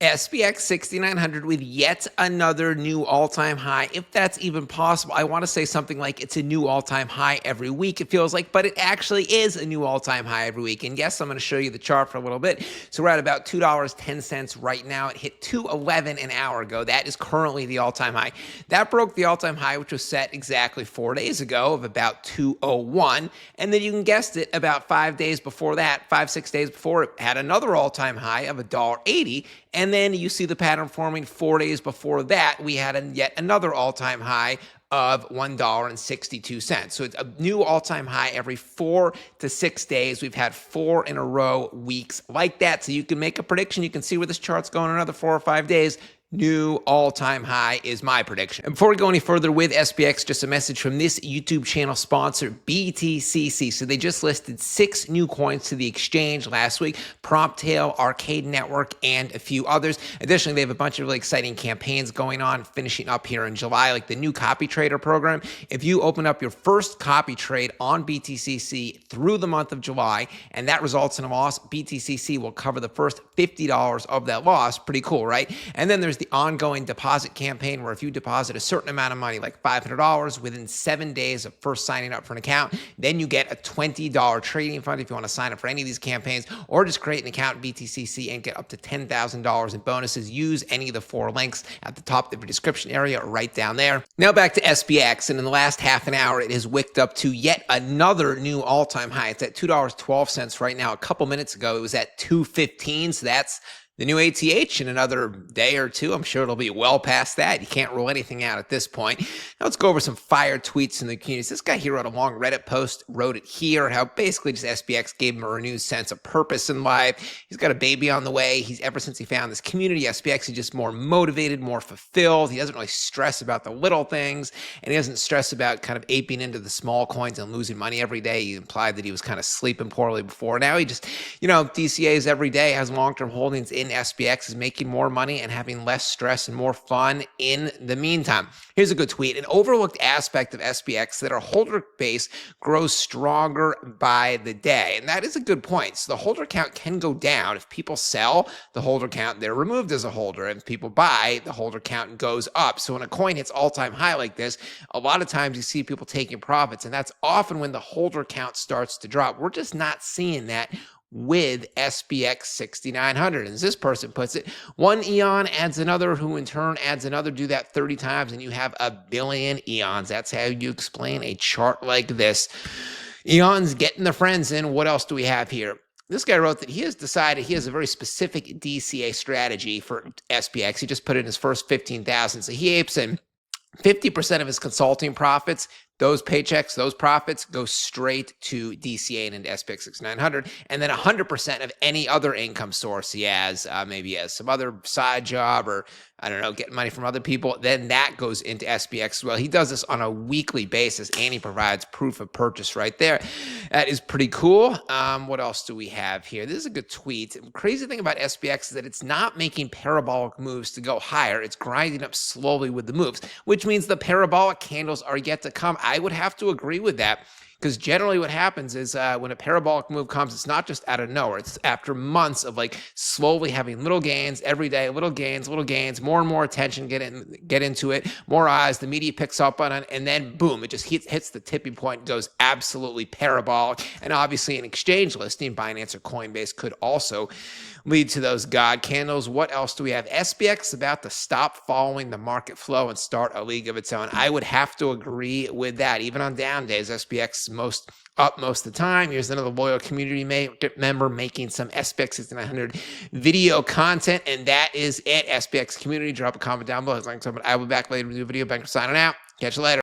SPX 6900 with yet another new all-time high, if that's even possible. I want to say something like it's a new all-time high every week, it feels like, but it actually is a new all-time high every week. And yes, I'm going to show you the chart for a little bit. So we're at about $2.10 right now. It hit $2.11 an hour ago. That is currently the all-time high. That broke the all-time high, which was set exactly 4 days ago of about $2.01. And then you can guess it, about 5 days before that, 6 days before, it had another all-time high of $1.80. And then you see the pattern forming 4 days before that. We had yet another all-time high of $1.62. So it's a new all-time high every 4 to 6 days. We've had 4 in a row weeks like that. So you can make a prediction. You can see where this chart's going in another 4 or 5 days. New all-time high is my prediction. And before we go any further with SPX, just a message from this YouTube channel sponsor, BTCC. So they just listed 6 new coins to the exchange last week: Promptail, Arcade Network, and a few others. Additionally, they have a bunch of really exciting campaigns going on, finishing up here in July, like the new copy trader program. If you open up your first copy trade on BTCC through the month of July, and that results in a loss, BTCC will cover the first $50 of that loss. Pretty cool, right? And then there's the ongoing deposit campaign, where if you deposit a certain amount of money, like $500, within 7 days of first signing up for an account, then you get a $20 trading fund if you want to sign up for any of these campaigns, or just create an account in BTCC and get up to $10,000 in bonuses. Use any of the 4 links at the top of the description area or right down there. Now back to SPX, and in the last half an hour, it has wicked up to yet another new all-time high. It's at $2.12 right now. A couple minutes ago, it was at $2.15, so that's the new ATH in another day or two. I'm sure it'll be well past that. You can't rule anything out at this point. Now let's go over some fire tweets in the community. This guy here wrote a long Reddit post, wrote it here, how basically just SPX gave him a renewed sense of purpose in life. He's got a baby on the way. Ever since he found this community, SPX, he's just more motivated, more fulfilled. He doesn't really stress about the little things, and he doesn't stress about kind of aping into the small coins and losing money every day. He implied that he was kind of sleeping poorly before. Now he just, DCAs every day, has long-term holdings in SPX, is making more money and having less stress and more fun in the meantime. Here's a good tweet. An overlooked aspect of SPX that our holder base grows stronger by the day. And that is a good point. So the holder count can go down. If people sell the holder count, they're removed as a holder. And if people buy, the holder count goes up. So when a coin hits all-time high like this, a lot of times you see people taking profits, and that's often when the holder count starts to drop. We're just not seeing that with SPX 6900. And as this person puts it, one eon adds another, who in turn adds another. Do that 30 times and you have a billion eons. That's how you explain a chart like this. Eons getting the friends in. What else do we have here? This guy wrote that he has decided he has a very specific DCA strategy for SPX. He just put in his first 15,000. So he apes in 50% of his consulting profits. Those paychecks, those profits go straight to DCA and into SPX 6900, and then 100% of any other income source he has, maybe he has some other side job, or I don't know, getting money from other people, then that goes into SPX as well. He does this on a weekly basis, and he provides proof of purchase right there. That is pretty cool. What else do we have here? This is a good tweet. The crazy thing about SPX is that it's not making parabolic moves to go higher. It's grinding up slowly with the moves, which means the parabolic candles are yet to come. I would have to agree with that, because generally what happens is when a parabolic move comes, it's not just out of nowhere. It's after months of like slowly having little gains every day, little gains, more and more attention get into it, more eyes, the media picks up on it, and then boom, it just hits the tipping point, goes absolutely parabolic. And obviously an exchange listing, Binance or Coinbase, could also lead to those God candles. What else do we have? SPX is about to stop following the market flow and start a league of its own. I would have to agree with that. Even on down days, SPX is up most of the time. Here's another loyal community member making some SPX 6900 video content, and that is it. SPX community, drop a comment down below. I will be back later with a new video. Banker signing out. Catch you later.